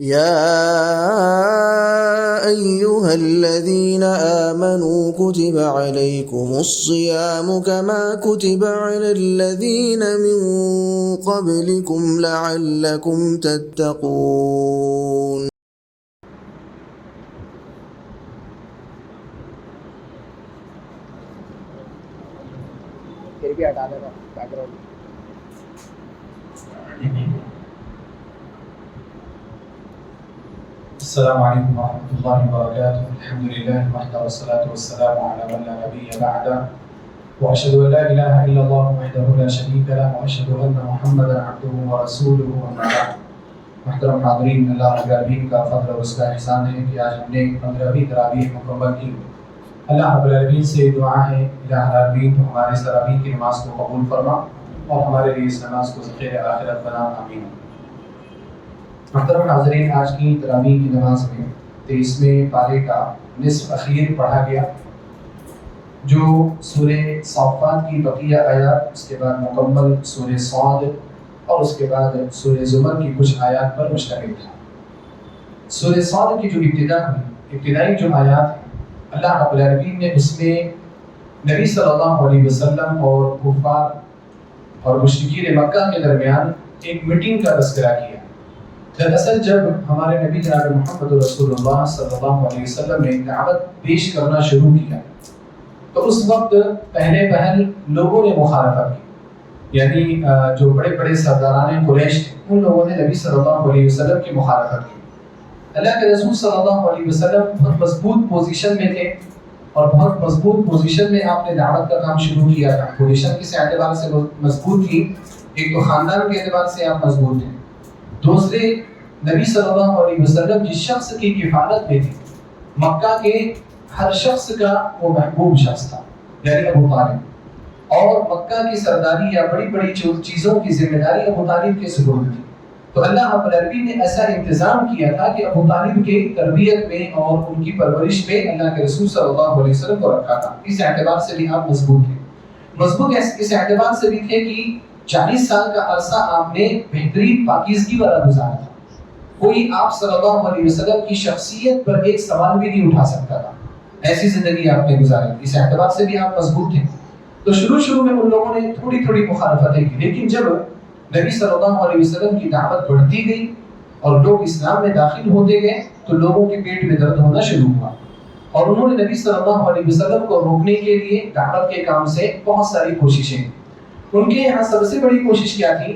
يا أيها الذين آمنوا كتب عليكم الصيام كما كتب على الذين من قبلكم لعلكم تتقون. السلام علیکم ورحمۃ اللہ وبرکاتہ. الحمد للہ وحدہ والصلاة والسلام علی من لا نبی بعدہ واشهد ان لا الہ الا اللہ وحدہ لا شریک له واشهد ان محمدا عبدہ ورسولہ اما بعد. محترم حاضرین، اللہ رب العالمین کا فضل اور اس کا احسان ہے کہ آج ہم نے 15ویں تراویح مکمل کی. اللہ رب العالمین سے دعا ہے الہ العالمین تو ہمارے اس تراویح کی نماز کو قبول فرما اور ہمارے لیے اس نماز کو ذخیرہ آخرت بنا. آمین. محترم حاضرین، آج کی تراویح کی نماز میں 23ویں پارے کا نصف اخیر پڑھا گیا، جو سورہ صافات کی بقیہ آیات، اس کے بعد مکمل سورہ صاد اور اس کے بعد سورہ زمر کی کچھ آیات پر مشتمل تھا. سورہ صاد کی جو ابتدائی جو آیات ہیں، اللہ رب العالمین نے اس میں نبی صلی اللہ علیہ وسلم اور کفار اور مشرکین مکہ کے درمیان ایک میٹنگ کا تذکرہ کیا. دراصل جب ہمارے نبی جناب محمد رسول اللہ صلی اللہ علیہ وسلم نے دعوت پیش کرنا شروع کیا تو اس وقت پہل لوگوں نے مخالفت کی، یعنی جو بڑے بڑے سرداران قریش تھے ان لوگوں نے نبی صلی اللہ علیہ وسلم کی مخالفت کی. اللہ کے رسول صلی اللہ علیہ وسلم بہت مضبوط پوزیشن میں تھے اور بہت مضبوط پوزیشن میں آپ نے دعوت کا کام شروع کیا تھا. پوزیشن کس اعتبار سے مضبوط تھی؟ ایک تو خاندان کے اعتبار سے آپ مضبوط تھے، دوسرے نبی صلی اللہ علیہ وسلم جس شخص کی کفالت میں تھے مکہ کے ہر شخص کا وہ محبوب شخص تھا، یعنی ابو طالب، اور مکہ کی سرداری یا بڑی بڑی چیزوں کی ذمہ داری ابو طالب کے سپرد تھی. تو اللہ رب العالمین نے ایسا انتظام کیا تھا کہ ابو طالب کے تربیت میں اور ان کی پرورش میں اللہ کے رسول صلی اللہ علیہ وسلم کو رکھا تھا. اس اعتبار سے بھی آپ مضبوط تھے. مضبوط اس اعتبار سے بھی تھے کہ 40 سال کا عرصہ آپ نے بہترین پاکیزگی والا گزارا تھا. کوئی آپ صلی اللہ علیہ وسلم کی شخصیت پر ایک سوال بھی نہیں اٹھا سکتا تھا. ایسی زندگی آپ نے گزاری. اس اعتبار سے بھی آپ مضبوط تھے. تو شروع میں ان لوگوں نے تھوڑی مخالفتیں کی، لیکن جب نبی صلی اللہ علیہ وسلم کی دعوت بڑھتی گئی اور لوگ اسلام میں داخل ہوتے گئے تو لوگوں کے پیٹ میں درد ہونا شروع ہوا اور انہوں نے نبی صلی اللہ علیہ وسلم کو روکنے کے لیے دعوت کے کام سے بہت ساری کوششیں. ان کے یہاں سب سے بڑی کوشش کیا تھی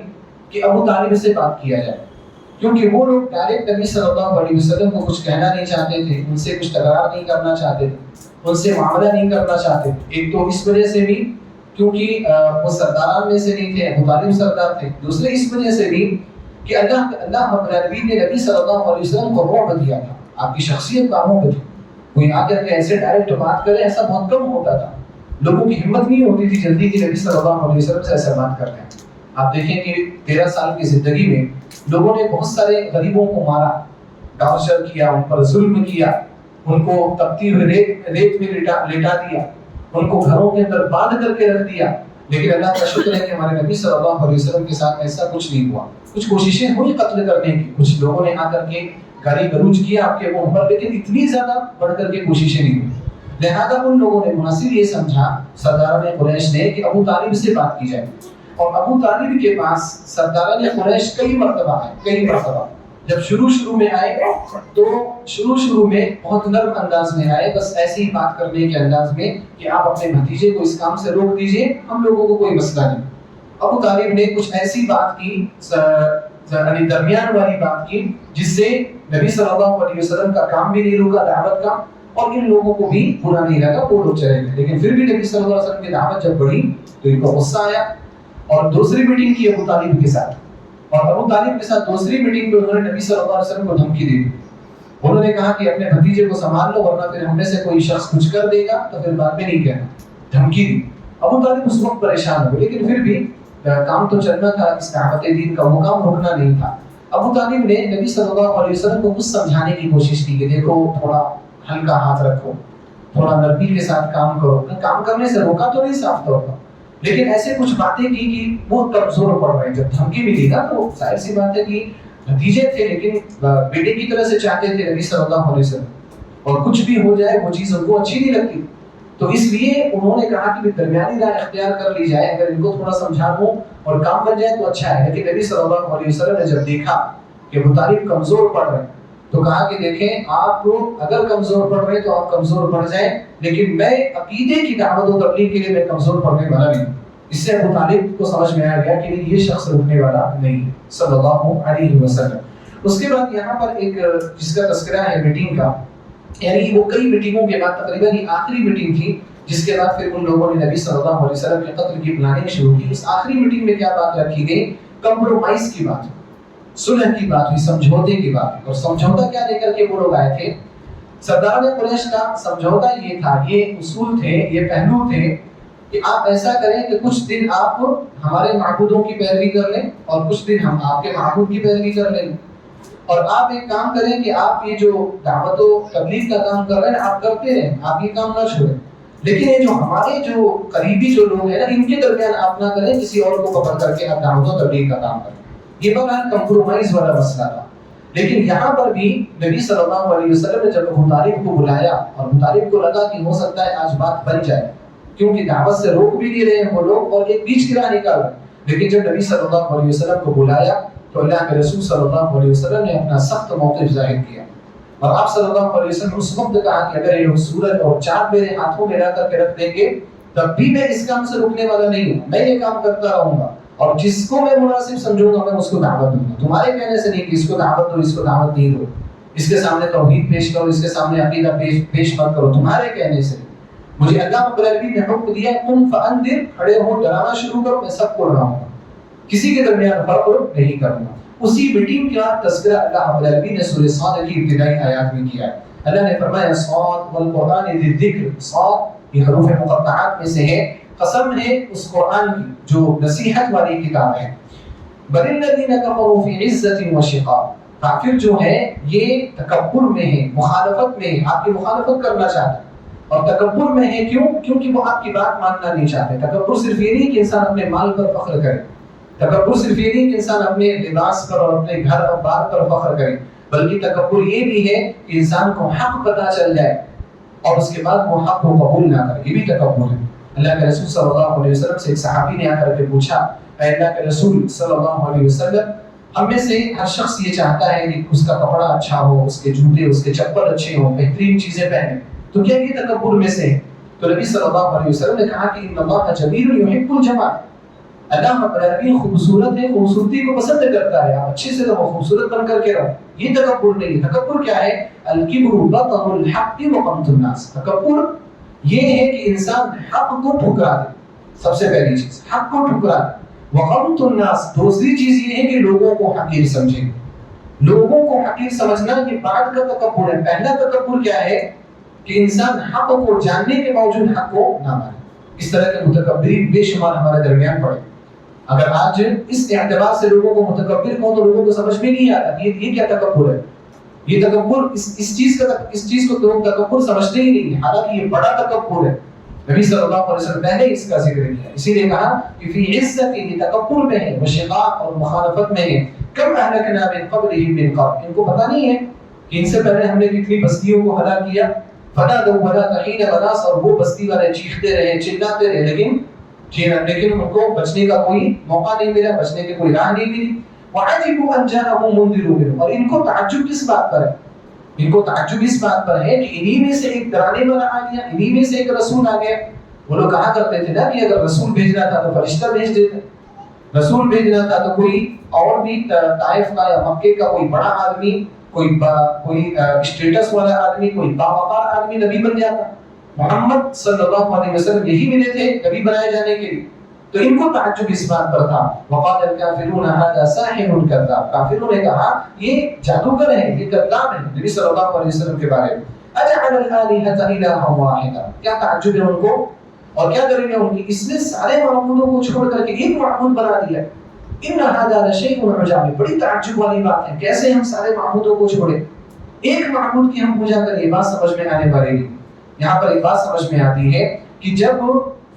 کہ ابو طالب سے بات کیا جائے، کیونکہ وہ لوگ ڈائریکٹ نبی صلی اللہ علیہ وسلم کو کچھ کہنا نہیں چاہتے تھے، ان سے کچھ تکرار نہیں کرنا چاہتے تھے، ان سے معاملہ نہیں کرنا چاہتے تھے. ایک تو اس وجہ سے بھی کیونکہ وہ سرداران میں سے نہیں تھے، ابو طالب سردار تھے. دوسرے اس وجہ سے بھی کہ اللہ رب العالمین نے نبی صلی اللہ علیہ وسلم کو رعب دیا تھا. آپ کی شخصیت کاموں پہ تھی، کوئی آ کر کے ایسے ڈائریکٹ بات کرے ایسا بہت کم ہوتا تھا. لوگوں کی ہمت نہیں ہوتی تھی جلدی کہ نبی صلی اللہ علیہ وسلم سے ایسا بات کرتے ہیں. آپ دیکھیں کہ 13 سال کی زندگی میں لوگوں نے بہت سارے غریبوں کو مارا، ٹارچر کیا، ان پر ظلم کیا، ان کو تپتی ہوئی ریت میں لٹا دیا، ان کو گھروں کے اندر باندھ کر کے رکھ دیا. لیکن اللہ کا شکر ہے کہ ہمارے نبی صلی اللہ علیہ وسلم کے ساتھ ایسا کچھ نہیں ہوا. کچھ کوششیں ہوئی قتل کرنے کی، کچھ لوگوں نے آ کر کے گالی گلوچ کیا آپ کے منہ پر، لیکن اتنی زیادہ بڑھ کر کے کوششیں نہیں ہوئی. لہذا ان لوگوں نے مناسب یہ سمجھا سرداران قریش نے کہ ابو طالب سے بات کی جائے. اور ابو طالب کے پاس سرداران قریش کئی مرتبہ جب شروع میں آئے تو شروع میں بہت نرم انداز میں آئے، بس ایسے ہی بات کرنے کے انداز میں کہ آپ اپنے بھتیجے کو اس کام سے روک دیجئے، ہم لوگوں کو کوئی مسئلہ نہیں. ابو طالب نے کچھ ایسی بات کی، یعنی درمیان والی بات کی، جس سے نبی صلی اللہ علیہ وسلم کا کام بھی نہیں رکا دعوت کا اور ان لوگوں کو بھی برا نہیں لگا، وہ لوگ چلے گئے. لیکن پھر بھی نبی صلی اللہ علیہ وسلم کی دعوت جب بڑھی تو ان کو غصہ آیا اور دوسری میٹنگ کی ابو طالب کے ساتھ. اور ابو طالب کے ساتھ دوسری میٹنگ میں انہوں نے نبی صلی اللہ علیہ وسلم کو دھمکی دی. انہوں نے کہا کہ اپنے بھتیجے کو سنبھال لو ورنہ پھر ہم میں سے کوئی شخص کچھ کر دے گا تو پھر بعد میں نہیں کہنا. دھمکی دی. ابو طالب اس وقت پریشان ہوئے، لیکن پھر بھی کام تو چلنا تھا، اس دعوت دین کا وہ کام رکنا نہیں تھا. ابو طالب نے نبی صلی اللہ علیہ وسلم کو کچھ سمجھانے کی کوشش کی کہ دیکھو تھوڑا ہلکا ہاتھ رکھو، تھوڑا نرمی کے ساتھ کام کرو. کام کرنے سے روکا تو نہیں صاف طور پر، لیکن ایسے کچھ باتیں کی کہ وہ کمزور پڑ رہے ہیں. جب دھمکی ملی نا تو ظاہر سی بات ہے کہ نتیجے تھے لیکن بیٹے کی طرح سے چاہتے تھے نبی صلی اللہ علیہ وسلم, اور کچھ بھی ہو جائے وہ چیز ان کو اچھی نہیں لگتی. تو اس لیے انہوں نے کہا کہ درمیانی رائے اختیار کر لی جائے, اگر ان کو تھوڑا سمجھا دوں اور کام بن جائے تو اچھا ہے. لیکن نبی صلی اللہ علیہ وسلم نے جب دیکھا کہ ابو طالب کمزور پڑ رہے ہیں تو کہا کہ دیکھیں آپ لوگ اگر کمزور پڑ رہے ہیں تو آپ کمزور پڑ جائیں, لیکن میں عقیدے کی دعوت و تبلیغ کے لیے میں کمزور پڑنے والا نہیں. اس سے ابو طالب کو سمجھ میں آ گیا کہ یہ شخص رکنے والا نہیں صلی اللہ علیہ وسلم. اس کے بعد یہاں پر ایک جس کا تذکرہ ہے میٹنگ کا, یعنی وہ کئی میٹنگوں کے بعد تقریباً یہ آخری میٹنگ تھی جس کے بعد پھر ان لوگوں نے نبی صلی اللہ علیہ وسلم کے قتل کی پلاننگ شروع کی. اس آخری میٹنگ میں کیا بات رکھی گئی؟ کمپرومائز کی بات, صلح کی بات ہوئی, سمجھوتے کی بات. اور سمجھوتا کیا لے کر کے وہ لوگ آئے تھے؟ سردار قریش کا سمجھوتا یہ تھا, یہ اصول تھے, یہ پہلو تھے کہ آپ ایسا کریں کہ کچھ دن آپ ہمارے معبودوں کی پیروی کر لیں اور کچھ دن ہم آپ کے معبود کی پیروی کر لیں, اور آپ ایک کام کریں کہ آپ یہ جو دعوت و تبلیغ کا کام کر رہے ہیں آپ کرتے رہیں, آپ یہ کام نہ چھوڑیں, لیکن یہ جو ہمارے جو قریبی جو لوگ ہیں نا ان کے درمیان آپ نہ کریں, کسی اور کو پکڑ کر کے آپ دعوت و تبلیغ کا کام کریں. یہ بہرحال کمپرومائز والا مسئلہ تھا. لیکن یہاں پر بھی نبی صلی اللہ علیہ وسلم نے جب ابو طالب کو بلایا اور ابو طالب کو لگا کہ ہو سکتا ہے آج بات بن جائے, کیونکہ دعوت سے روک بھی نہیں رہے ہیں وہ لوگ اور ایک بیچ کی راہ نکال رہے ہیں, لیکن جب نبی صلی اللہ علیہ وسلم کو بلایا تو اللہ کے رسول صلی اللہ علیہ وسلم نے اپنا سخت موقف ظاہر کیا, اور آپ صلی اللہ علیہ وسلم اس وقت کہا کہ اگر یہ لوگ سورج اور چاند میرے ہاتھوں میں لا کر کے رکھ دیں گے تب بھی میں اس کام سے رکنے والا نہیں ہوں, میں یہ کام کرتا رہوں گا, اور جس کو میں مناسب سمجھوں گا میں اس کو دعوت دوں گا. تمہارے کہنے سے نہیں کہ اس کو دعوت دو, اس کو دعوت نہیں دو, اس کے سامنے توحید پیش کرو, اس کے سامنے عقیدہ پیش مت کرو, تمہارے کہنے سے. مجھے اللہ رب العالمین نے حکم دیا تم فانذر, کھڑے ہو ڈرانا شروع کرو, میں سب کو ڈراؤں گا, کسی کے درمیان فرق نہیں کروں گا. اسی میٹنگ کا تذکرہ اللہ رب العالمین نے سورہ صاد کی ابتدائی آیات میں کیا ہے. اللہ نے فرمایا صاد والقرآن ذی الذکر, صاد یہ حروف مقطعات میں سے ہے, قسم ہے اس قرآن کی جو نصیحت والی کتاب ہے. بل الذین کفروا فی عزۃ وشقاق, کافر جو ہے یہ تکبر میں ہے, مخالفت میں ہے, آپ کی مخالفت کرنا چاہتے ہیں, اور تکبر میں ہے کیوں؟ کیونکہ وہ آپ کی بات ماننا نہیں چاہتے. تکبر صرف یہ نہیں کہ انسان اپنے مال پر فخر کرے, تکبر صرف یہ نہیں کہ انسان اپنے لباس پر اور اپنے گھر اور بار پر فخر کرے, بلکہ تکبر یہ بھی ہے کہ انسان کو حق پتہ چل جائے اور اس کے بعد وہ حق کو قبول نہ کرے, یہ بھی تکبر ہے. اللہ کے رسول صلی اللہ علیہ وسلم سے ایک صحابی نے آ کر کے پوچھا, اے اللہ کے رسول صلی اللہ علیہ وسلم, ہم میں سے ہر شخص یہ چاہتا ہے کہ اس کا کپڑا اچھا ہو, اس کے جوتے, اس کے چپل اچھے ہوں, بہترین چیزیں پہنے, تو کیا یہ تکبر میں سے ہے؟ تو نبی صلی اللہ علیہ وسلم نے کہا کہ ان اللہ جمیل یحب الجمال, اللہ رب العالمین خوبصورت ہے, خوبصورتی کو پسند کرتا ہے, آپ اچھے سے رہو, خوبصورت بن کر کے رہو. یہ تکبر نہیں ہے. تکبر کیا ہے؟ الکبر بطر الحق وغمط الناس. تکبر یہ ہے کہ انسان حق کو ٹھکرا دے, سب سے پہلی چیز حق کو ٹھکرا دے. وغمط الناس, دوسری چیز یہ ہے کہ لوگوں کو حقیر سمجھے. لوگوں کو حقیر سمجھنا یہ بعد کا تکبر ہے. پہلا تکبر کیا ہے کہ انسان حق کو جاننے کے باوجود حق کو نہ مانے. اس طرح کے متکبرین بے شمار ہمارے درمیان پڑے. اگر آج اس اعتبار سے لوگوں کو متکبر کہو تو لوگوں کو سمجھ میں نہیں آتا کہ یہ کیا تکبر ہے. یہ تکبر اس چیز کو لوگ تکبر سمجھتے ہی نہیں, حالانکہ یہ بڑا تکبر ہے. نبی صلی اللہ علیہ وسلم پہلے اس کا ذکر کیا, اسی لیے کہا کہ فی عزت, یہ تکبر میں ہے, وشقاق اور مخالفت میں ہے. کم اہلکنا من قبلہم من قرن, ان کو پتہ نہیں ہے کہ ان سے پہلے ہم نے کتنی بستیوں کو ہلاک کیا. فنادوا ونادى حين مناص, اور وہ بستی والے چیختے رہے, چلاتے رہے, لیکن ان کو بچنے کا کوئی موقع نہیں ملا, بچنے کی کوئی راہ نہیں ملی. وعجبوا ان جاءهم منذر منهم, اور ان کو تعجب کس بات پر ہے؟ ان کو تعجب اس بات پر ہے کہ انہی میں سے ایک ڈرانے والا آ گیا, انہی میں سے ایک رسول آ گیا. وہ لوگ کہا کرتے تھے نا کہ اگر رسول بھیجنا تھا تو فرشتہ بھیج دیتے, رسول بھیجنا تھا تو کوئی اور بھی طائف کا یا مکے کا کوئی بڑا آدمی, کوئی اسٹیٹس والا آدمی, کوئی باوقار آدمی نبی بن جاتا. محمد صلی اللہ علیہ وسلم یہی ملے تھے نبی بنائے جانے کے لیے. تو ان کو تعجب اس بات پر تھا. وقال الکافرون ھذا ساحر کذاب, کافروں نے کہا یہ جادوگر ہے, یہ کذاب ہے نبی صلی اللہ علیہ وسلم کے بارے میں. اجعل الالهة الها واحدا, کیا تعجب ہے ان کو, اور کیا کریں گے ان کی, اس نے سارے معبودوں کو چھوڑ کر کے ایک معبود بنا دیا. ان هذا لشيء عجاب, بڑی تعجب والی بات ہے, کیسے ہم سارے معبودوں کو چھوڑیں, ایک معبود کی ہم پوجا کریں. بات سمجھ میں آنے والی نہیں. یہاں پر ایک بات سمجھ میں آتی ہے کہ جب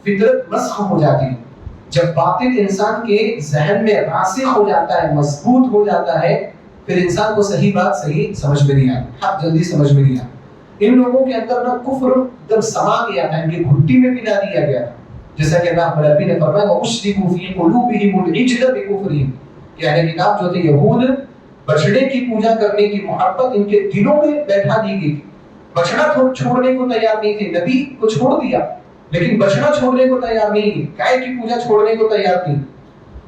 فطرت مسخ ہو جاتی ہے, جب باطل انسان کے ذہن میں راسخ ہو جاتا ہے, مضبوط ہو جاتا ہے, پھر انسان کو صحیح بات صحیح سمجھ میں نہیں آتی، حق جلدی سمجھ میں نہیں آتی۔ ان لوگوں کے اندر نا کفر جب سما گیا تھا، ان کی گھٹی میں پلا دیا گیا تھا، جیسا کہ اللہ رب نے فرمایا وَأُشْرِبُوا فِي قُلُوبِهِمُ الْعِجْلَ بِكُفْرِهِمْ، کہ اہل کتاب جو تھے یہود، بچڑے کی پوجا کرنے کی محبت ان کے دلوں میں بیٹھا دی گئی تھی، بچڑا چھوڑنے کو تیار نہیں تھے، نبی کو چھوڑ دیا لیکن بچڑا چھوڑنے کو تیار نہیں، گائے کی پوجا چھوڑنے کو تیار نہیں۔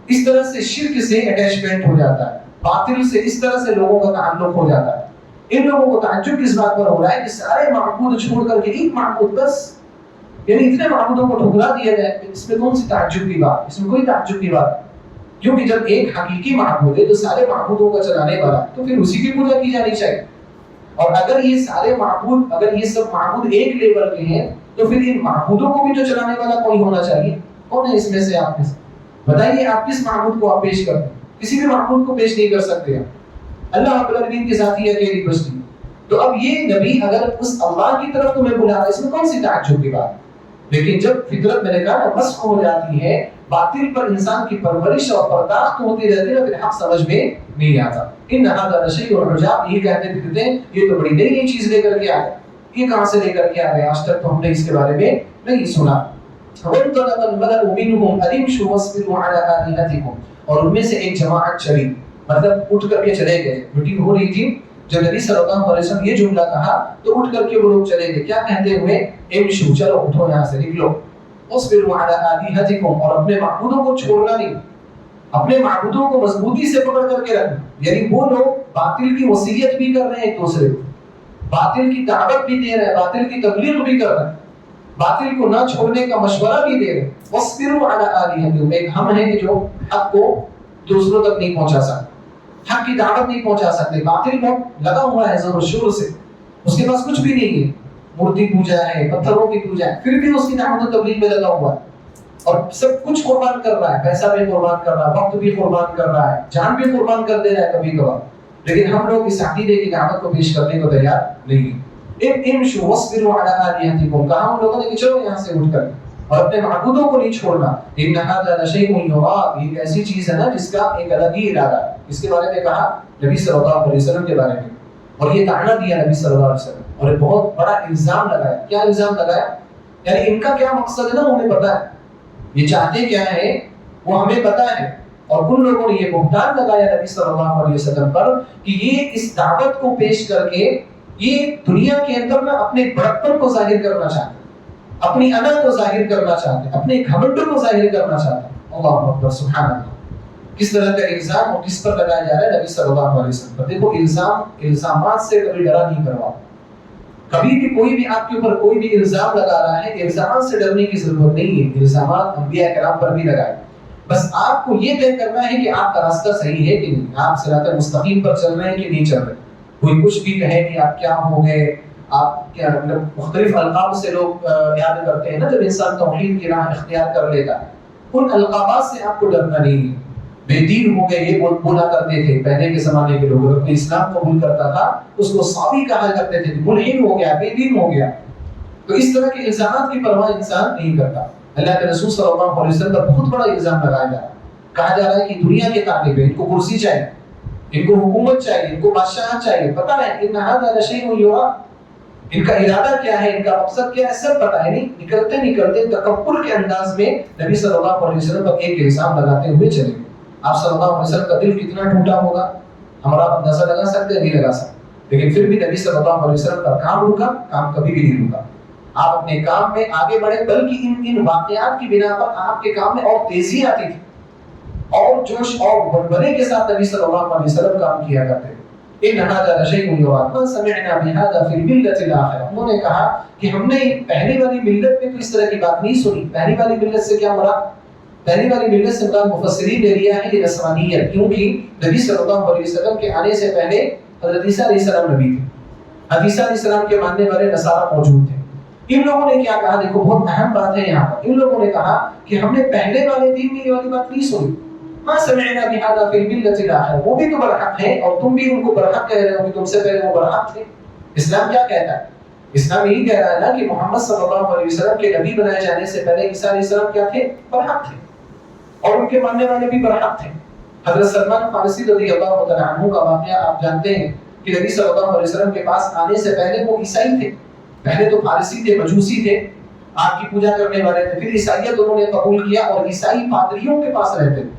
اس طرح سے شرک سے اٹیچمنٹ ہو جاتا ہے، باطل سے اس طرح سے لوگوں کا تعلق ہو جاتا ہے۔ ان لوگوں کو تعجب کس بات پر ہو رہا ہے کہ سارے معبود چھوڑ کر کے ایک معبود بس، یعنی اتنے معبودوں کو ٹھکرا دیا جائے، اس میں کون سی تعجب کی بات؟ اس میں کوئی تعجب کی بات، کیونکہ جب ایک حقیقی معبود ہے جو سارے معبودوں کا چلانے والا تو پھر اسی کی پوجا کی جانی چاہیے۔ اور اگر یہ سارے معبود، اگر یہ سب معبود ایک لیول کے ہیں تو پھر ان معبودوں کو بھی تو چلانے والا کوئی ہونا چاہیے۔ کون ہے اس میں سے؟ آپ میں سے بتائیے، آپ کس معبود کو آپ پیش کرتے ہیں؟ کسی بھی معبود کو پیش نہیں کر سکتے آپ، اللہ رب العالمین کے ذات ہی اکیلی بچتی۔ تو اب یہ نبی اگر اس اللہ کی طرف تمہیں بلا رہا ہے، اس میں کون سی تعجب کی بات؟ لیکن جب فطرت میں نے کہا مسخ ہو جاتی ہے، باطل پر انسان کی پرورش اور پرداخت ہوتی رہتی ہے، پھر حق سمجھ میں نہیں آتا۔ ان هذا لشيء عجاب، یہ کہتے پھرتے ہیں یہ تو بڑی نئی چیز لے کر کے آ گئے، یہ کہاں سے لے کر کے آ گئے؟ آج تک تو ہم نے اس کے بارے میں نہیں سنا۔ وانطلق الملأ منهم أن امشوا واصبروا على آلهتكم، اور ان میں سے ایک جماعت چلی، مطلب اٹھ کر کے چلے گئے، میٹنگ ہو رہی تھی، جب نبی صلی اللہ علیہ وسلم یہ جملہ کہا تو اٹھ کر کے وہ لوگ چلے گئے، کیا کہتے ہوئے؟ امشوا، چلو اٹھو یہاں سے نکلو، واصبروا على آلهتكم، اور اپنے معبودوں کو چھوڑنا نہیں، اپنے معبودوں کو مضبوطی سے پکڑ کر کے رکھنا۔ یعنی وہ لوگ باطل کی وصیت بھی کر رہے ہیں ایک دوسرے کو، باطل کی دعوت بھی دے رہے ہیں، باطل کی تبلیغ بھی کر رہے ہیں، باطل کو نہ چھوڑنے کا مشورہ بھی دے رہے ہیں۔ وَاصْبِرُوا عَلَىٰ آلِهَتِكُمْ، ایک ہم ہیں کہ جو حق کو دوسروں تک نہیں پہنچا سکتے، حق کی دعوت نہیں پہنچا سکتے، باطل کو لگا ہوا ہے زور شور سے، اس کے پاس کچھ بھی نہیں ہے، مورتی پوجا ہے، پتھروں کی پوجا ہے، پھر بھی اس کی دعوت و تبلیغ میں لگا ہوا ہے اور سب کچھ قربان کر رہا ہے، پیسہ بھی قربان کر رہا ہے، وقت بھی قربان کر رہا ہے، جان بھی قربان کر دے رہا ہے کبھی کبھار، لیکن ہم لوگ اس عقیدے کی دعوت کو پیش کرنے کو تیار نہیں۔ امشوا واصبروا علی آلہتکم، کہا ہم لوگوں نے کہ چلو یہاں سے اٹھ کر، اور اپنے معبودوں کو نہیں چھوڑنا۔ ان ھذا لشیء یراد، یہ ایک ایسی چیز ہے نا جس کا ایک الگ ہی ارادہ ہے، اس کے بارے میں کہا نبی صلی اللہ علیہ وسلم کے بارے میں، اور یہ طعنہ دیا نبی صلی اللہ علیہ وسلم، اور ایک بہت بڑا الزام لگایا۔ کیا الزام لگایا؟ یعنی ان کا کیا مقصد ہے نا ہمیں پتا ہے، یہ چاہتے کیا ہے وہ ہمیں پتا ہے، اور ان لوگوں نے یہ بہتان لگایا نبی صلی اللہ علیہ وسلم پر کہ یہ اس دعوت کو پیش کر کے یہ دنیا کے اندر نا اپنے بڑپن کو ظاہر کرنا چاہتے ہیں، اپنی انا کو ظاہر کرنا چاہتے ہیں، اپنے گھمنڈ کو ظاہر کرنا چاہتے ہیں۔ اللہ اکبر، سبحان اللہ۔ کس طرح کا الزام اور کس پر لگایا جا رہا ہے نبی صلی اللہ علیہ وسلم پر؟ دیکھو الزامات سے کبھی ڈرا نہیں کروا، کبھی بھی کوئی بھی آپ کے اوپر کوئی بھی الزام لگا رہا ہے، الزامات سے ڈرنے کی ضرورت نہیں ہے، الزامات انبیاء کرام پر بھی لگائے، بس آپ کو یہ طے کرنا ہے کہ آپ کا راستہ صحیح ہے کہ نہیں، آپ صراط مستقیم پر چل رہے ہیں کہ نہیں چل رہے۔ کوئی کچھ بھی کہے کہ آپ کیا ہو گئے، آپ کیا مطلب مختلف القاب سے لوگ یاد کرتے ہیں نا جب انسان توحید کی راہ اختیار کر لیتا ہے، ان القابات سے آپ کو ڈرنا نہیں ہے۔ بے دین ہو گئے یہ بولا کرتے تھے پہلے کے زمانے کے لوگ، اگر کوئی اسلام قبول کرتا تھا اس کو صابی کہا کرتے تھے، ملحد ہو گیا، بے دین ہو گیا۔ تو اس طرح کے الزامات کی پرواہ انسان نہیں کرتا۔ اللہ کے رسول صلی اللہ علیہ وسلم پر بہت بڑا الزام لگایا جا رہا ہے، کہا جا رہا ہے کہ دنیا کے طالب ہیں، ان کو کرسی چاہیے، ان کو حکومت چاہیے، ان کو بادشاہ چاہیے، پتہ ہے ان ھذا لشیء یراد، ان کا ارادہ کیا ہے، ان کا مقصد کیا ہے، سب پتہ ہے۔ نہیں نکلتے تکبر کے انداز میں نبی صلی اللہ علیہ وسلم پر ایک الزام لگاتے ہوئے چلے گئے۔ آپ صلی اللہ علیہ وسلم کا دل کتنا ٹوٹا ہوگا ہمارا اندازہ لگا سکتے ہیں؟ نہیں لگا سکتے، لیکن پھر بھی نبی صلی اللہ علیہ وسلم کا کام رکا؟ کام کبھی بھی نہیں رکا۔ آپ اپنے کام میں آگے بڑھے، بلکہ ان واقعات کی بنا پر آپ کے کام میں اور تیزی آتی تھی، اور جوش اور بڑبڑے کے ساتھ نبی صلی اللہ علیہ وسلم کام کیا کرتے تھے۔ ان ھذا لشیء یراد ما سمعنا بهذا في الملة الاخرة، انہوں نے کہا کہ ہم نے پہلی والی ملت میں تو اس طرح کی بات نہیں سنی۔ پہلی والی ملت سے کیا مراد؟ پہلی والی ملت سے مراد مفسرین نے لیا ہے یہ نصرانیت، کیونکہ نبی صلی اللہ علیہ وسلم کے آنے سے پہلے حضرت عیسیٰ علیہ السلام نبی تھے، حضرت عیسیٰ علیہ السلام کے ماننے والے نصارہ موجود تھے۔ ان لوگوں نے کیا کہا؟ دیکھو بہت اہم بات ہے یہاں پر، ان لوگوں نے کہا کہ ہم نے پہلے والے دین میں یہ والی بات نہیں سنی، ما سمعنا بهذا في الملة الآخرة، وہ بھی تو برحق ہیں اور تم بھی ان کو برحق کہہ رہے ہو کہ تم سے پہلے وہ برحق تھے۔ اسلام کیا کہتا ہے؟ اسلام یہی کہہ رہا ہے نا کہ محمد صلی اللہ علیہ وسلم کے نبی بنائے جانے سے پہلے عیسیٰ علیہ السلام کیا تھے؟ برحق تھے، اور ان کے ماننے والے بھی برحق تھے۔ حضرت سلمان فارسی رضی اللہ تعالیٰ عنہ کا واقعہ آپ جانتے ہیں کہ نبی صلی اللہ علیہ وسلم کے پاس آنے سے پہلے وہ عیسائی تھے. پہلے تو فارسی تھے، مجوسی تھے، آپ کی پوجا کرنے والے تھے. پھر عیسائیت انہوں نے قبول کیا اور عیسائی پادریوں کے پاس رہتے تھے.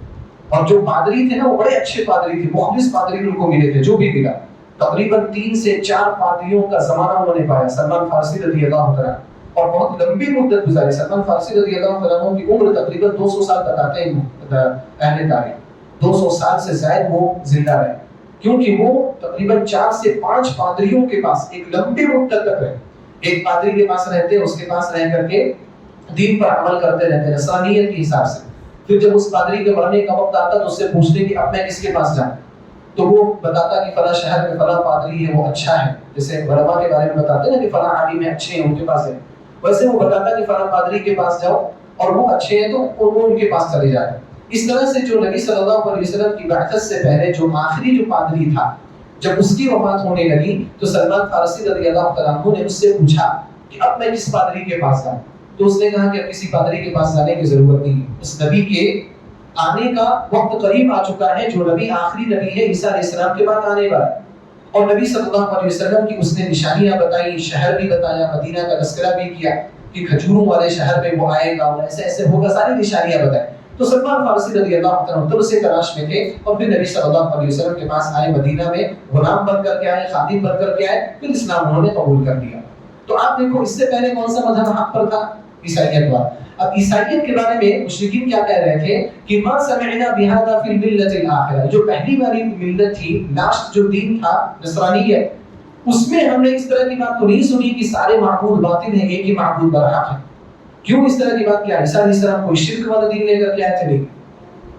اور جو پادری تھے نا وہ بڑے اچھے پادری تھے، مخلص پادری ان کو ملے تھے. جو بھی ملا تقریباً 3 سے 4 پادریوں کا زمانہ انہوں نے پایا سلمان فارسی رضی اللہ تعالیٰ، اور بہت لمبی مدت گزاری. سلمان فارسی رضی اللہ تعالیٰ کی عمر تقریباً 200 سال بتاتے ہیں اہل تاریخ. 200 سال سے زائد وہ زندہ رہے، کیونکہ وہ تقریباً 4 سے 5 پادریوں کے پاس ایک لمبی مدت تک رہے. ایک پادری کے پاس رہتے، اس کے پاس رہ کر کے دین پر عمل کرتے رہتے نصرانیت کے حساب سے. پھر جب اس پادری کے مرنے کا وقت آتا تو اس سے پوچھتے کہ اب میں کس کے پاس جاؤں، تو وہ بتاتا کہ فلاں شہر میں فلاں پادری ہے وہ اچھا ہے. جیسے علماء کے بارے میں بتاتے ہیں کہ فلاں عالم اچھے ہیں ان کے پاس ہے، ویسے وہ بتاتا کہ فلاں پادری کے پاس جاؤ اور وہ اچھے ہیں تو وہ ان کے پاس چلے جاتے. اس طرح سے جو نبی صلی اللہ علیہ وسلم کی بعثت سے پہلے جو آخری جو پادری تھا، جب اس کی وفات ہونے لگی تو سلمان فارسی رضی اللہ تعالیٰ عنہ نے اس سے پوچھا کہ اب میں کس پادری کے پاس جاؤں. تو اس نے کہا کہ اب کسی پادری کے پاس جانے کی ضرورت نہیں، اس نبی کے آنے کا وقت قریب آ چکا ہے. جو نبی آخری نبی ہے عیسیٰ علیہ السلام کے بعد آنے والا. اور نبی صلی اللہ علیہ وسلم کی اس نے نشانیاں بتائی، شہر بھی بتایا، مدینہ کا تذکرہ بھی کیا کہ کھجوروں والے شہر میں وہ آئے گا اور ایسے ایسے ہوگا، ساری نشانیاں بتائی. تو سلمان فارسی رضی اللہ عنہ تب سے تلاش میں تھے اور پھر نبی صلی اللہ علیہ وسلم کے پاس آئے، مدینہ میں غلام بن کر کے آئے، خادم بن کر کے آئے، پھر اسلام انہوں نے قبول کر لیا. تو آپ دیکھو اس سے پہلے کون سا مذہب حق پر تھا؟ عیسائیت والا. اب عیسائیت کے بارے میں مشرکین کیا کہہ رہے تھے کہ ما سمعنا بهذا في الملة الآخرة، جو پہلی والی ملت تھی، لاسٹ جو دین تھا نصرانیت، اس میں ہم نے اس طرح کی بات تو نہیں سنی کہ سارے معبود باطل ہیں، ایک ہی معبود برحق ہے. کیوں اس طرح کی بات کیا؟ عیسیٰ علیہ السلام کوئی شرک والا دین لے کر کے آئے تھے؟ نہیں،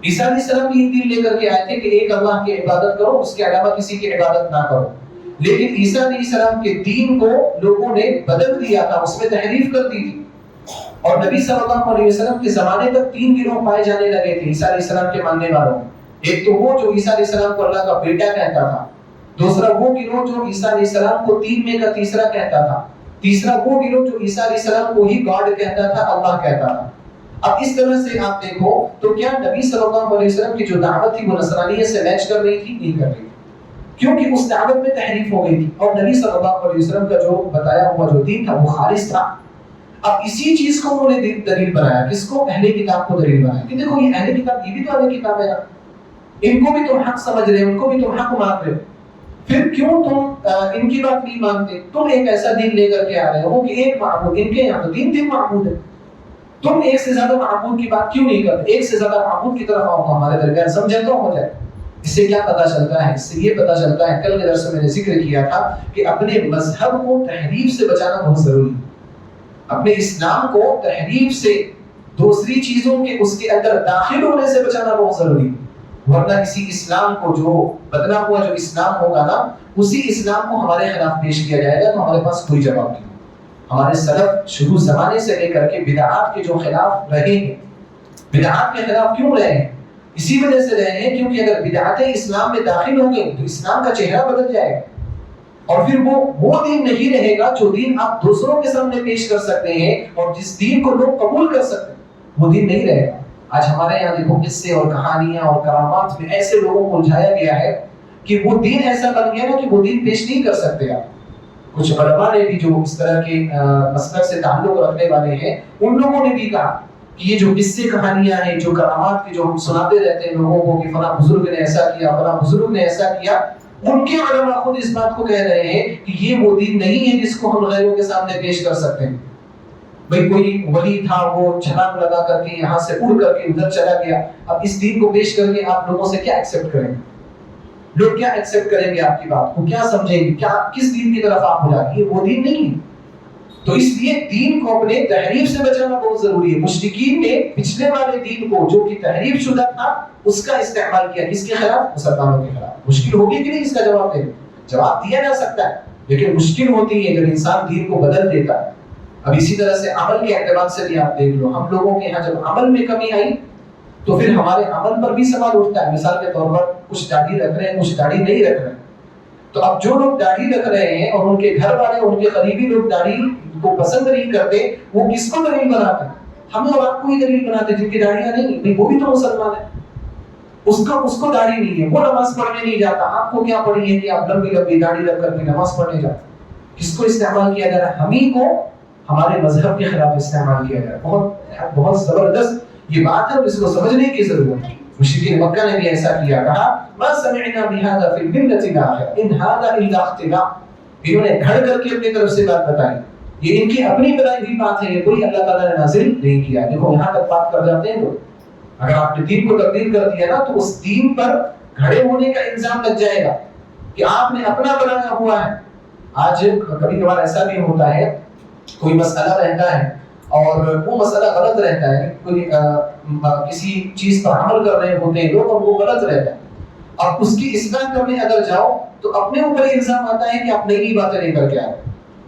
عیسیٰ علیہ السلام بھی دین لے کر کے آئے تھے کہ ایک اللہ کی عبادت کرو، اس کے علاوہ کسی کی عبادت نہ کرو. لیکن عیسیٰ علیہ السلام کے دین کو لوگوں نے بدل دیا تھا، اس میں تحریف کر دی تھی. اور نبی صلی اللہ علیہ وسلم کے زمانے تک 3 گروہ پائے جانے لگے تھے عیسیٰ علیہ السلام کے ماننے والوں. ایک تو وہ جو عیسیٰ علیہ السلام کو اللہ کا بیٹا کہتا تھا، دوسرا وہ گروہ جو عیسیٰ علیہ السلام کو 3 میں کا تیسرا کہتا تھا، تیسرا وہ گروہ جو عیسیٰ علیہ السلام کو ہی گاڈ کہتا تھا، اللہ کہتا تھا. اب اس طرح سے آپ دیکھو تو کیا نبی صلی اللہ علیہ وسلم کی جو دعوت تھی وہ نصرانیت سے میچ کر رہی تھی؟ نہیں کر رہی تھی، کیونکہ اس دعوت میں تحریف ہو گئی تھی. اور نبی صلی اللہ علیہ وسلم کا جو بتایا ہوا جو دین تھا وہ خالص تھا. اب اسی چیز کو انہوں نے دلیل بنایا، کس کو؟ اہل کتاب کو دلیل بنایا کہ دیکھو یہ اہل کتاب، یہ بھی تو اہل کتاب ہے نا، ان کو بھی تم حق سمجھ رہے ہو، ان کو بھی تم حق مان رہے ہو، پھر کیوں تم ان کی بات نہیں مانتے؟ تم ایک ایسا دین لے کر کے آ رہے ہو کہ ایک معبود، ان کے یہاں تو 3 معبود ہے، تم ایک سے زیادہ معبود کی بات کیوں نہیں کرتے؟ ایک سے زیادہ معبود کی طرف آؤ تو ہمارے درمیان سمجھے تو ہو جائے. اس سے کیا پتا چلتا ہے؟ اس سے یہ پتا چلتا ہے، کل کے درس میں نے ذکر کیا تھا کہ اپنے مذہب کو تحریف سے بچانا بہت ضروری ہے. اپنے اسلام کو تحریف سے، دوسری چیزوں کے اس کے اندر داخل ہونے سے بچانا بہت ضروری ہے. ورنہ اسی اسلام کو جو بدلا ہوا جو اسلام ہوگا نا، اسی اسلام کو ہمارے خلاف پیش کیا جائے گا تو ہمارے پاس کوئی جواب نہیں. ہمارے سلف شروع زمانے سے لے کر کے بدعات کے جو خلاف رہے ہیں، بدعات کے خلاف کیوں رہے ہیں؟ اسی وجہ سے رہے ہیں کیونکہ اگر بدعتیں اسلام میں داخل ہوں گے تو اسلام کا چہرہ بدل جائے گا، اور پھر وہ دین نہیں رہے گا جو دین آپ دوسروں کے سامنے پیش کر سکتے ہیں اور جس دین کو لوگ قبول کر سکتے ہیں، وہ دین نہیں رہے گا. آج ہمارے یہاں دیکھو قصے اور کہانیاں اور کرامات میں ایسے لوگوں کو الجھایا گیا ہے کہ وہ دین ایسا بن گیا نا کہ وہ دین پیش نہیں کر سکتے. آپ کچھ علماء نے بھی جو اس طرح کے مسلک سے تعلق رکھنے والے ہیں، ان لوگوں نے بھی کہا کہ یہ جو قصے کہانیاں ہیں، جو کرامات کی جو ہم سناتے رہتے ہیں لوگوں کو کہ فلاں بزرگ نے ایسا کیا، فلاں بزرگ نے ایسا کیا، ان کے علماء خود اس بات کو کہہ رہے ہیں کہ یہ وہ دین نہیں ہے جس کو ہم غیروں کے سامنے پیش کر سکتے ہیں. بھئی کوئی ولی تھا، وہ چھلانگ لگا کر کے یہاں سے اڑ کر کے ادھر چلا گیا، اب اس دین کو پیش کر کے آپ لوگوں سے کیا ایکسپٹ کریں گے؟ لوگ کیا ایکسپٹ کریں گے؟ آپ کی بات کو کیا سمجھیں گے؟ کیا کس دین کی طرف آپ ہو جائیں گے؟ یہ وہ دین نہیں ہے. تو اس لیے دین کو اپنے تحریف سے بچانا بہت ضروری ہے. مشرکین نے پچھلے والے دین کو جو کہ تحریف شدہ تھا اس کا استعمال کیا، کس کے خلاف؟ مسلمانوں کے خلاف. مشکل ہوگی کہ نہیں اس کا جواب دینا؟ جواب دیا جا سکتا ہے لیکن مشکل ہوتی ہے جب انسان دین کو بدل دیتا ہے. اب اسی طرح سے عمل کے اعتبار سے بھی آپ دیکھ لو، ہم لوگوں کے یہاں جب عمل میں کمی آئی تو پھر ہمارے عمل پر بھی سوال اٹھتا ہے. مثال کے طور پر کچھ داڑھی رکھ رہے ہیں، کچھ داڑھی نہیں رکھ رہے ہیں. تو اب جو لوگ داڑھی رکھ رہے ہیں اور ان کے گھر والے، ان کے قریبی لوگ داڑھی کو پسند نہیں کرتے، وہ کس کو دلیل بناتے ہیں؟ ہمیں اور آپ کو ہی دلیل بناتے ہیں جن کی داڑھیاں نہیں. وہ بھی تو مسلمان ہیں، اس کو داڑھی نہیں ہے، وہ نماز پڑھنے نہیں جاتا، آپ کو کیا پڑی ہے کہ آپ لمبی لمبی داڑھی رکھ کر کے نماز پڑھنے جاتے؟ کس کو استعمال کیا جا رہا ہے؟ ہمیں کو ہمارے مذہب کے خلاف استعمال کیا جا رہا ہے۔ بہت زبردست یہ بات ہے اور اس کو سمجھنے کی ضرورت ہے۔ مشرکین مکہ نے بھی ایسا کیا، کہا ما سمعنا بهذا في الملة الآخرة ان هذا الا اختلاع، انہوں نے گھڑ کر کے اپنی طرف سے بات بتائی، یہ ان کی اپنی بنائی ہوئی بات ہے، یہ کوئی اللہ تعالیٰ نے نازل نہیں کیا۔ دیکھو یہاں تک بات کر جاتے ہیں لوگ، اگر آپ نے دین کو تبدیل کر دیا نا تو اس دین پر کھڑے ہونے کا الزام لگ جائے گا کہ آپ نے اپنا بنایا ہوا ہے۔ آج کبھی کبھار ایسا بھی ہوتا ہے، کوئی مسئلہ رہتا ہے اور وہ مسئلہ غلط رہتا ہے، کوئی کسی چیز پر عمل کر رہے ہوتے ہیں لوگ اور وہ غلط رہتا ہے، اور اس کی اصلاح کرنے اگر جاؤ تو اپنے اوپر الزام آتا ہے کہ آپ نئی باتیں لے کر کے آئے۔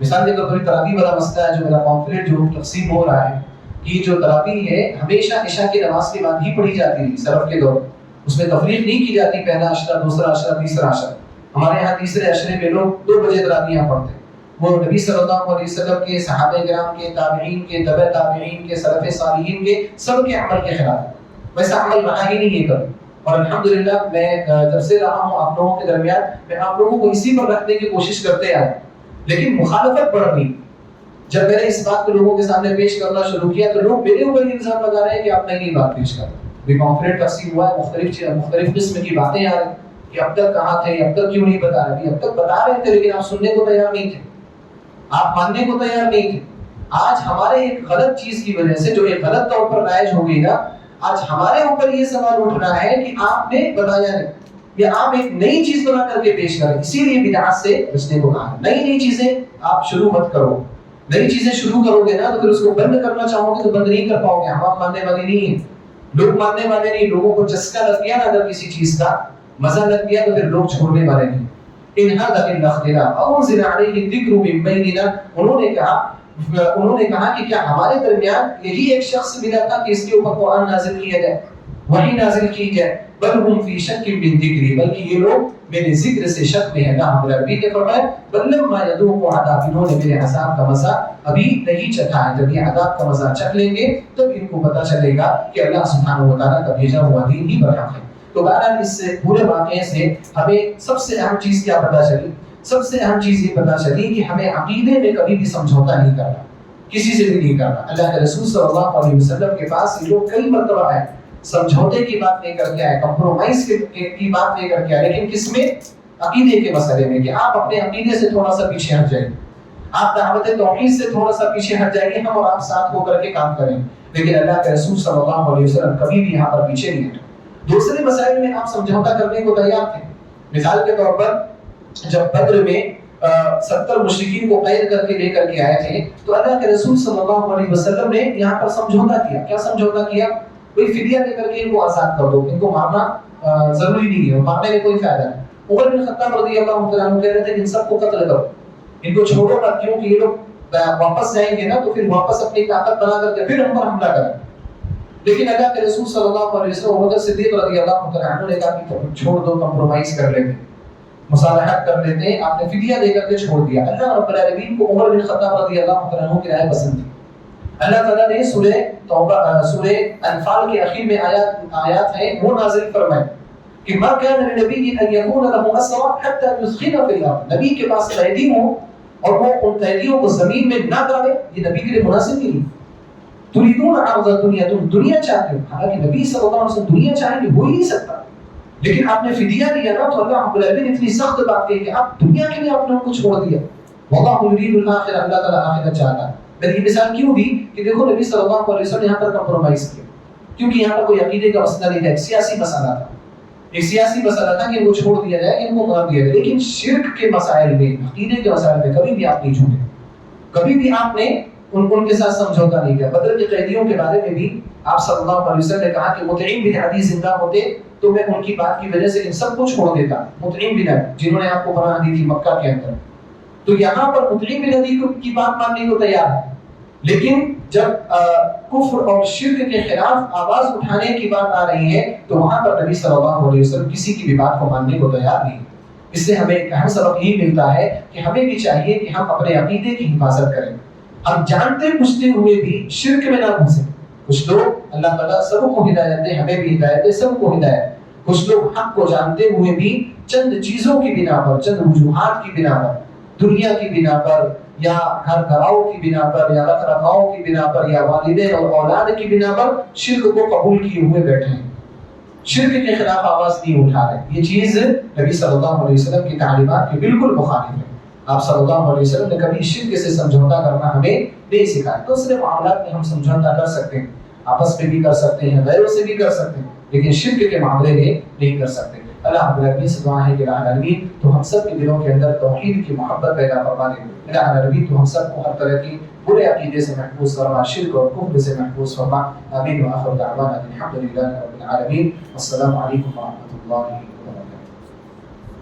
مثال کے طور پر تراویح والا مسئلہ ہے جو میرا پامفلیٹ جو تقسیم ہو رہا ہے، یہ جو تراویح ہے ہمیشہ عشاء کی نماز کے بعد ہی پڑھی جاتی ہے سلف کے دور، اس میں تفریق نہیں کی جاتی پہلا عشرہ، دوسرا عشرہ، تیسرا عشرہ۔ ہمارے یہاں تیسرے عشرے میں لوگ 2 بجے تراویح پڑھتے ہیں، وہ نبی صلی اللہ علیہ وسلم کے، صحابہ کرام کے، تابعین کے، تبع تابعین کے، سلف صالحین کے سب کے عمل کے خلاف ہے۔ ویسا عمل رہا ہی نہیں ہے کبھی، اور الحمدللہ میں جب سے رہا ہوں آپ لوگوں کے درمیان، میں آپ لوگوں کو اسی پر رکھنے کی کوشش کرتے آیا، لیکن مخالفت بڑھ گئی۔ جب میں نے اس بات کو لوگوں کے سامنے پیش کرنا شروع کیا تو لوگ میرے اوپر الزام لگا رہے ہیں کہ آپ نئی بات پیش کر رہے ہیں۔ بھی پامفلیٹ تقسیم ہوا ہے، مختلف قسم کی باتیں آ رہی کہ اب تک کہاں تھے، اب تک کیوں نہیں بتا رہے؟ اب تک بتا رہے تھے لیکن آپ سننے کو تیار نہیں تھے، آپ ماننے کو تیار نہیں تھے۔ آج ہمارے ایک غلط چیز کی وجہ سے جو ایک غلط طور پر رائج ہو گئی نا، آج ہمارے اوپر یہ سوال اٹھ رہا ہے کہ آپ نے بتایا نہیں، یا آپ ایک نئی چیز بنا کر کے پیش کریں۔ اسی لیے بدعات سے بچنے کو کہا ہے، نئی چیزیں آپ شروع مت کرو۔ نئی چیزیں شروع کرو گے نا تو پھر اس کو بند کرنا چاہو گے تو بند نہیں کر پاؤ گے۔ عوام ماننے والے نہیں ہیں، لوگ ماننے والے نہیں، لوگوں کو چسکا لگ گیا نا اگر کسی چیز کا مزہ لگ گیا تو پھر لوگ چھوڑنے والے نہیں۔ ان هذا الا اختلاف انزل عليه الذکر من بیننا، انہوں نے کہا کہ کیا ہمارے درمیان یہی ایک شخص ملا تھا کہ اس کے اوپر قرآن نازل کیا جائے، وحی نازل کی جائے؟ بل هم فی شک من ذکری، بلکہ یہ لوگ میرے ذکر سے شک میں ہے۔ نہ ہم ربی نے فرمایا بل لما يذوقوا عذاب، انہوں نے میرے عذاب کا مزہ ابھی نہیں چکھا ہے، جب یہ عذاب کا مزہ چکھ لیں گے تب ان کو پتہ چلے گا کہ اللہ سبحانہ و تعالیٰ کا بھیجا ہوا دین ہی برحق ہے۔ تو بہرحال اس سے پورے واقعے سے ہمیں سب سے اہم چیز کیا پتہ چلی؟ سب سے اہم چیز یہ پتہ چلی کہ ہمیں عقیدے میں کبھی بھی سمجھوتا نہیں کرنا، کسی سے بھی نہیں کرنا۔ اللہ کے رسول صلی اللہ علیہ وسلم کے پاس یہ لوگ کئی مرتبہ آئے، سمجھوتے کی بات لے کر کے آئے، کمپرومائز کی بات لے کر کے آئے، لیکن کس میں؟ عقیدے کے مسئلے میں، کہ آپ اپنے عقیدے سے تھوڑا سا پیچھے ہٹ جائیں، آپ دعوت توحید سے تھوڑا سا پیچھے ہٹ جائیں گے، ہم اور آپ ساتھ ہو کر کے کام کریں۔ لیکن اللہ کے رسول صلی اللہ علیہ وسلم کبھی بھی یہاں پر پیچھے نہیں ہٹے۔ دوسرے مسائل میں آپ سمجھوتا کرنے کو تیار تھے۔ مثال کے طور پر جب بدر میں 70 مشرکین کو قید کر کے لے کر کے آئے تھے تو اللہ کے رسول صلی اللہ علیہ وسلم نے یہاں پر سمجھوتا کیا۔ کیا سمجھوتا کیا؟ کوئی فدیہ دے کر کے ان کو آزاد کر دو، ان کو مارنا ضروری نہیں ہے، مارنے میں کوئی فائدہ نہیں۔ عمر بن خطاب رضی اللہ عنہ کہہ رہے تھے ان سب کو قتل کرو، ان کو چھوڑو مت، کیونکہ یہ لوگ واپس جائیں گے نا تو پھر واپس اپنی طاقت بنا کر کے پھر ہم پر حملہ کریں۔ لیکن اللہ کے رسول صلی اللہ علیہ وسلم عمر صدیق رضی اللہ عنہ نے کہا کہ چھوڑ دو، کمپرومائز کر لیتے، مصالحت کر لیتے ہیں، آپ نے فدیہ دے کر کے چھوڑ دیا۔ اللہ رب العالمین کو عمر بن خطاب رضی اللہ عنہ کی رائے پسند تھی۔ اللہ تعالیٰ نے سورہ انفال کے اخیر میں آیات ہے وہ نازل فرمائے کہ ما كان للنبي ان يكون له اسرى حتى يثخن في الارض، نبی کے پاس قیدی ہو اور وہ ان قیدیوں کو زمین میں نہ ڈالے، یہ نبی کے لیے مناسب نہیں۔ تريدون عرض الدنيا، تم دنیا چاہتے ہو، حالانکہ نبی صلی اللہ علیہ وسلم دنیا چاہیں گے ہو ہی نہیں سکتا، لیکن آپ نے فدیہ دیا نا تو اللہ رب العالمین نے اتنی سخت بات کہی کہ آپ دنیا کے لیے آپ نے ان کو چھوڑ دیا۔ واللہ يريد الاخرہ، اللہ تعالیٰ آخرت چاہتا ہے۔ میں یہ مثال کیوں دی کہ دیکھو نبی صلی اللہ علیہ وسلم نے یہاں پر کمپرومائز کیا، کیونکہ یہاں پر کوئی عقیدے کا مسئلہ نہیں تھا، ایک سیاسی مسئلہ تھا، ایک سیاسی مسئلہ تھا کہ ان کو چھوڑ دیا جائے، کہ ان کو مار دیا جائے۔ لیکن شرک کے مسائل میں، عقیدے کے مسائل میں کبھی بھی آپ نہیں جھوٹے، کبھی بھی آپ نے ان کے ساتھ سمجھوتا نہیں کیا۔ بدر کے قیدیوں کے بارے میں بھی آپ صلی اللہ علیہ وسلم نے کہا کہ مطعم بن عدی زندہ ہوتے تو میں ان کی بات کی وجہ سے ان سب کو چھوڑ دیتا۔ مطعم بن عدی جنہوں نے آپ کو پناہ دی تھی مکہ کے اندر، تو یہاں پر مطعم بن عدی کی بات ماننے کو تیار ہے، لیکن جب کفر اور شرک کے خلاف آواز اٹھانے کی بات آ رہی ہے تو وہاں پر نبی صلی اللہ علیہ وسلم کسی کی بھی بات کو ماننے کو تیار نہیں۔ اس سے ہمیں ایک اہم سبق یہ ملتا ہے کہ ہمیں بھی چاہیے کہ ہم اپنے عقیدے کی حفاظت کریں، ہم جانتے بوجھتے ہوئے بھی شرک میں نہ گھسیں۔ کچھ لوگ، اللہ تعالیٰ سب کو ہدایت دے، ہمیں بھی ہدایت دے، سب کو ہدایت، کچھ لوگ حق کو جانتے ہوئے بھی چند چیزوں کی بنا پر، چند وجوہات کی بنا پر، دنیا کی بنا پر یا گھر گھراؤ کی بنا پر یا رکھ رکھاؤ کی بنا پر یا والدین اور اولاد کی بنا پر شرک کو قبول کیے ہوئے بیٹھے ہیں، شرک کے خلاف آواز نہیں اٹھا رہے۔ یہ چیز نبی صلی اللہ علیہ وسلم کی تعلیمات کے بالکل مخالف ہے۔ آپ صلی اللہ علیہ وسلم نے کبھی شرک سے سمجھوتا کرنا ہمیں نہیں سکھایا۔ دوسرے معاملات میں ہم سمجھوتا کر سکتے ہیں، آپس میں بھی کر سکتے ہیں، غیروں سے بھی کر سکتے ہیں، لیکن شرک کے معاملے میں نہیں کر سکتے۔ اللہ رب العالمین سے دعا ہے کہ الہ العالمین تو ہم سب کے دلوں کے اندر توحید کی محبت پیدا فرما دے۔ الہ العالمین تو ہم سب کو ہر طرح کی برے عقیدے سے محفوظ فرما، شرک اور کفر سے محفوظ فرما۔ آمین وآخر دعوانا الحمد للہ رب العالمین۔ السلام علیکم ورحمۃ اللہ